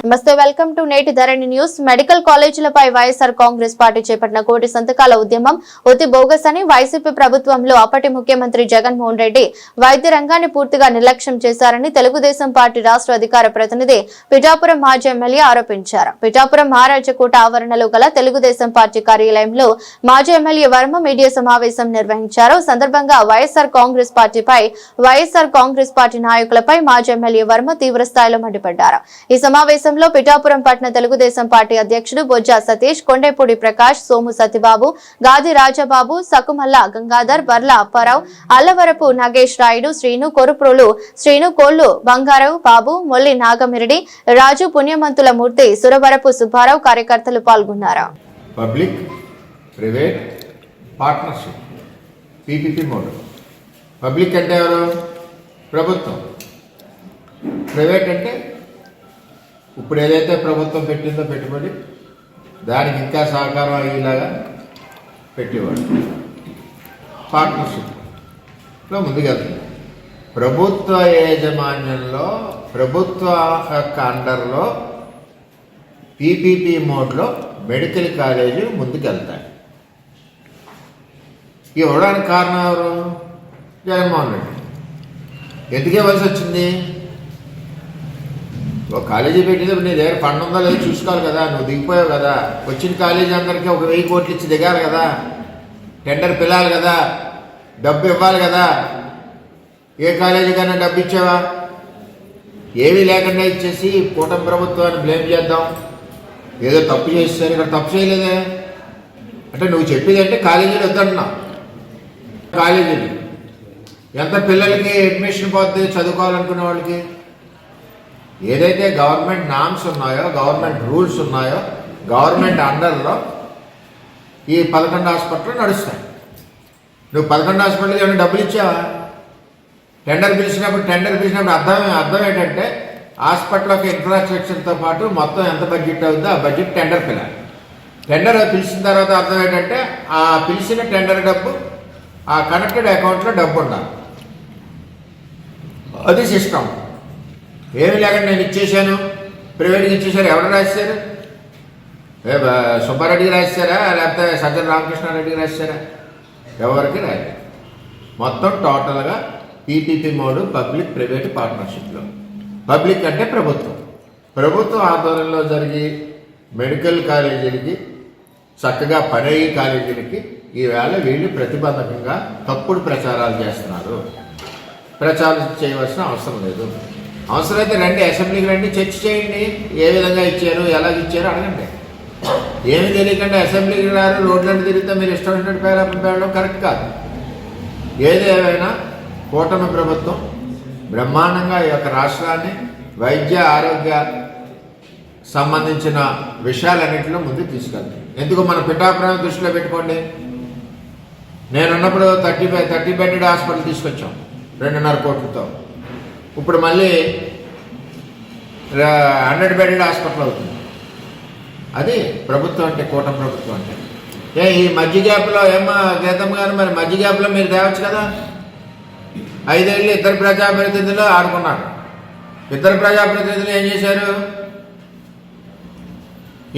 నమస్తే, welcome to నేటి Dharani news. Medical కాలేజీలపై వైఎస్ఆర్ కాంగ్రెస్ పార్టీ చేపట్టిన కోటి సంతకాల ఉద్యమం ఒత్తి బోగస్ అని వైసీపీ ప్రభుత్వంలో అప్పటి ముఖ్యమంత్రి జగన్మోహన్ రెడ్డి వైద్య రంగాన్ని పూర్తిగా నిర్లక్ష్యం చేశారని తెలుగుదేశం పార్టీ రాష్ట్ర అధికార ప్రతినిధి పిఠాపురం మాజీ ఎమ్మెల్యే ఆరోపించారు. పిఠాపురం మహారాజకోట ఆవరణలో గల తెలుగుదేశం పార్టీ కార్యాలయంలో మాజీ ఎమ్మెల్యే వర్మ మీడియా సమావేశం నిర్వహించారు. సందర్భంగా వైఎస్ఆర్ కాంగ్రెస్ పార్టీపై, వైఎస్ఆర్ కాంగ్రెస్ పార్టీ నాయకులపై మాజీ ఎమ్మెల్యే వర్మ తీవ్ర స్థాయిలో మండిపడ్డారు. ఈ సమావేశంలో పిఠాపురం పట్టణ తెలుగుదేశం పార్టీ అధ్యక్షుడు బొజ్జా సతీష్, కొండేపూడి ప్రకాష్, సోము సత్యబాబు, గాది రాజబాబు, సకుమల్ల గంగాధర్, బర్ల అప్పారావు, అల్లవరపు నాగేష్ రాయుడు, శ్రీను కొరుప్రోలు, శ్రీను కోళ్లు బంగారావు, బాబు, మొల్లి నాగమిరెడ్డి, రాజు, పుణ్యమంతుల మూర్తి, సురవరపు సుబ్బారావు కార్యకర్తలు పాల్గొన్నారు. Public private partnership PPP mode. Public అంటే ఎవరు? ప్రభుత్వం. ప్రైవేట్ అంటే ఇప్పుడు ఏదైతే ప్రభుత్వం పెట్టిందో పెట్టుబడి, దానికి ఇంకా సహకారం అయ్యేలాగా పెట్టేవాడు. పార్ట్నర్షిప్లో ముందుకెళ్తుంది. ప్రభుత్వ యాజమాన్యంలో, ప్రభుత్వ యొక్క అండర్లో పీపీపీ మోడ్లో మెడికల్ కాలేజీలు ముందుకెళ్తాయి. ఇవ్వడానికి కారణం ఎవరు? జగన్మోహన్ రెడ్డి. ఎందుకు ఇవ్వాల్సి వచ్చింది? ఒక కాలేజీ పెట్టేటప్పుడు నీ దగ్గర ఫండ్ ఉందో లేదో చూసుకోవాలి కదా. నువ్వు దిగిపోయావు కదా. వచ్చిన కాలేజీ అందరికీ 1000 కోట్లు ఇచ్చి దిగాలి కదా. టెండర్ పిల్లాలి కదా. డబ్బు ఇవ్వాలి కదా. ఏ కాలేజీ కన్నా డబ్బు ఇచ్చావా? ఏమీ లేకుండా ఇచ్చేసి కూటమి ప్రభుత్వాన్ని బ్లేమ్ చేద్దాం. ఏదో తప్పు చేస్తారు. ఇక్కడ తప్పు చేయలేదే. అంటే నువ్వు చెప్పేది అంటే కాలేజీలు వద్దంటున్నావు. కాలేజీలు ఎంత పిల్లలకి అడ్మిషన్ పోతుంది చదువుకోవాలనుకునే వాళ్ళకి? ఏదైతే గవర్నమెంట్ నామ్స్ ఉన్నాయో, గవర్నమెంట్ రూల్స్ ఉన్నాయో, గవర్నమెంట్ అండర్లో ఈ 11 హాస్పిటల్ నడుస్తాయి. నువ్వు 11 హాస్పిటల్కి ఏమైనా డబ్బులు ఇచ్చావా? టెండర్ పిలిచినప్పుడు అర్థం ఏంటంటే హాస్పిటల్ యొక్క ఇన్ఫ్రాస్ట్రక్చర్తో పాటు మొత్తం ఎంత బడ్జెట్ అవుతుందో ఆ బడ్జెట్ టెండర్ పిలాలి. టెండర్ పిలిచిన తర్వాత అర్థం ఏంటంటే ఆ పిలిచిన టెండర్ డబ్బు ఆ కనెక్టెడ్ అకౌంట్లో డబ్బు ఉండాలి. అది సిస్టమ్. ఏమి లేకుండా నేను ఇచ్చేసాను, ప్రైవేట్గా ఇచ్చేసారు. ఎవరు రాశారు? సుబ్బారెడ్డికి రాశారా, లేకపోతే సజ్జన రామకృష్ణారెడ్డికి రాశారా? ఎవరికి రాయలేదు. మొత్తం టోటల్గా పీపీపీ మోడ్ పబ్లిక్ ప్రైవేట్ పార్ట్నర్షిప్లో. పబ్లిక్ అంటే ప్రభుత్వం ఆధ్వర్యంలో జరిగి మెడికల్ కాలేజీలకి చక్కగా పడయ్యే కాలేజీలకి ఈవేళ వీళ్ళు ప్రతిబంధకంగా తప్పుడు ప్రచారాలు చేస్తున్నారు. ప్రచారం చేయవలసిన అవసరం లేదు. అవసరమైతే రండి, అసెంబ్లీకి రండి, చర్చ చేయండి. ఏ విధంగా ఇచ్చారు, ఎలా ఇచ్చారు అడగండి. ఏమి తెలియకుండా అసెంబ్లీకి రారు, రోడ్లను తిరిగితే మీరు ఇష్టం వచ్చినట్టు పేరడం కరెక్ట్ కాదు. ఏదేమైనా కూటమి ప్రభుత్వం బ్రహ్మాండంగా ఈ యొక్క రాష్ట్రాన్ని వైద్య ఆరోగ్య సంబంధించిన విషయాలన్నింటిలో ముందుకు తీసుకెళ్తాం. ఎందుకు మన పిఠాపురం దృష్టిలో పెట్టుకోండి. నేనున్నప్పుడు 30 బెడెడ్ హాస్పిటల్ తీసుకొచ్చాం 2.5 కోట్లతో. ఇప్పుడు మళ్ళీ 100 బెడెడ్ హాస్పిటల్ అవుతుంది. అది ప్రభుత్వం అంటే, కూటమి ప్రభుత్వం అంటే. ఈ మధ్య గ్యాప్లో ఏమో గీతమ్మ గారు, మరి మధ్య గ్యాప్లో మీరు తేవచ్చు కదా. 5 ఏళ్ళు ఇద్దరు ప్రజాప్రతినిధులు ఆడుకున్నారు. ఇద్దరు ప్రజాప్రతినిధులు ఏం చేశారు?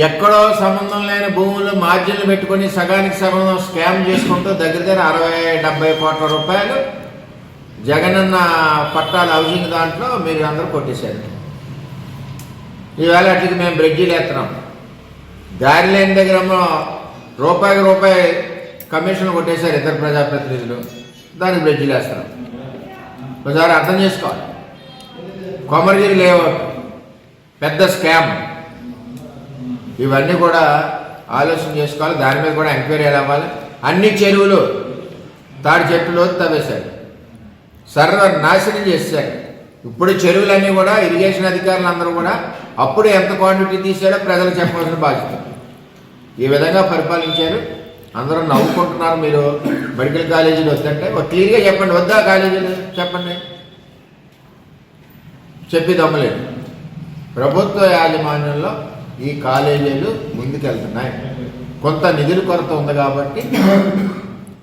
ఎక్కడో సంబంధం లేని భూములు మార్జిన్లు పెట్టుకొని సగానికి సగం స్కామ్ చేసుకుంటూ దగ్గర 60-70 కోట్ల రూపాయలు జగనన్న పట్టాల హౌసింగ్ దాంట్లో మీరు అందరూ కొట్టేశారు. ఈవేళ అట్లకి మేము బ్రిడ్జీలు వేస్తున్నాం. దారి లేని దగ్గర రూపాయికి రూపాయి కమిషన్ కొట్టేశారు ఇద్దరు ప్రజాప్రతినిధులు. దానికి బ్రిడ్జీలు వేస్తున్నాం. ఒకసారి అర్థం చేసుకోవాలి. కొమరగిరి లేఅవుట్ పెద్ద స్కామ్. ఇవన్నీ కూడా ఆలోచన చేసుకోవాలి. దాని మీద కూడా ఎంక్వైరీ అవ్వాలి. అన్ని చెరువులు తాడి చెట్టులో తవ్వేశారు, సర్వనాశనం చేశారు. ఇప్పుడు చెరువులన్నీ కూడా ఇరిగేషన్ అధికారులు అందరూ కూడా అప్పుడు ఎంత క్వాంటిటీ తీసాడో ప్రజలు చెప్పవలసిన బాధ్యత. ఈ విధంగా పరిపాలించారు. అందరూ నవ్వుకుంటున్నారు. మీరు మెడికల్ కాలేజీలు వద్దంటే క్లియర్గా చెప్పండి. వద్దా కాలేజీలు చెప్పండి. చెప్పి దమ్మలేదు. ప్రభుత్వ యాజమాన్యంలో ఈ కాలేజీలు ముందుకెళ్తున్నాయి. కొంత నిధుల కొరత ఉంది కాబట్టి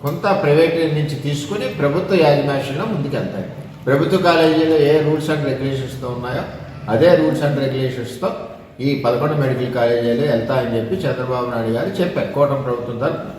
కొంత ప్రైవేట్ నుంచి తీసుకుని ప్రభుత్వ యాజమాన్యంలో ముందుకెళ్తాయి. ప్రభుత్వ కాలేజీలో ఏ రూల్స్ అండ్ రెగ్యులేషన్స్తో ఉన్నాయో అదే రూల్స్ అండ్ రెగ్యులేషన్స్తో ఈ 11 మెడికల్ కాలేజీలు వెళ్తాయని చెప్పి చంద్రబాబు నాయుడు గారు చెప్పారు కూటమి ప్రభుత్వం తరఫున.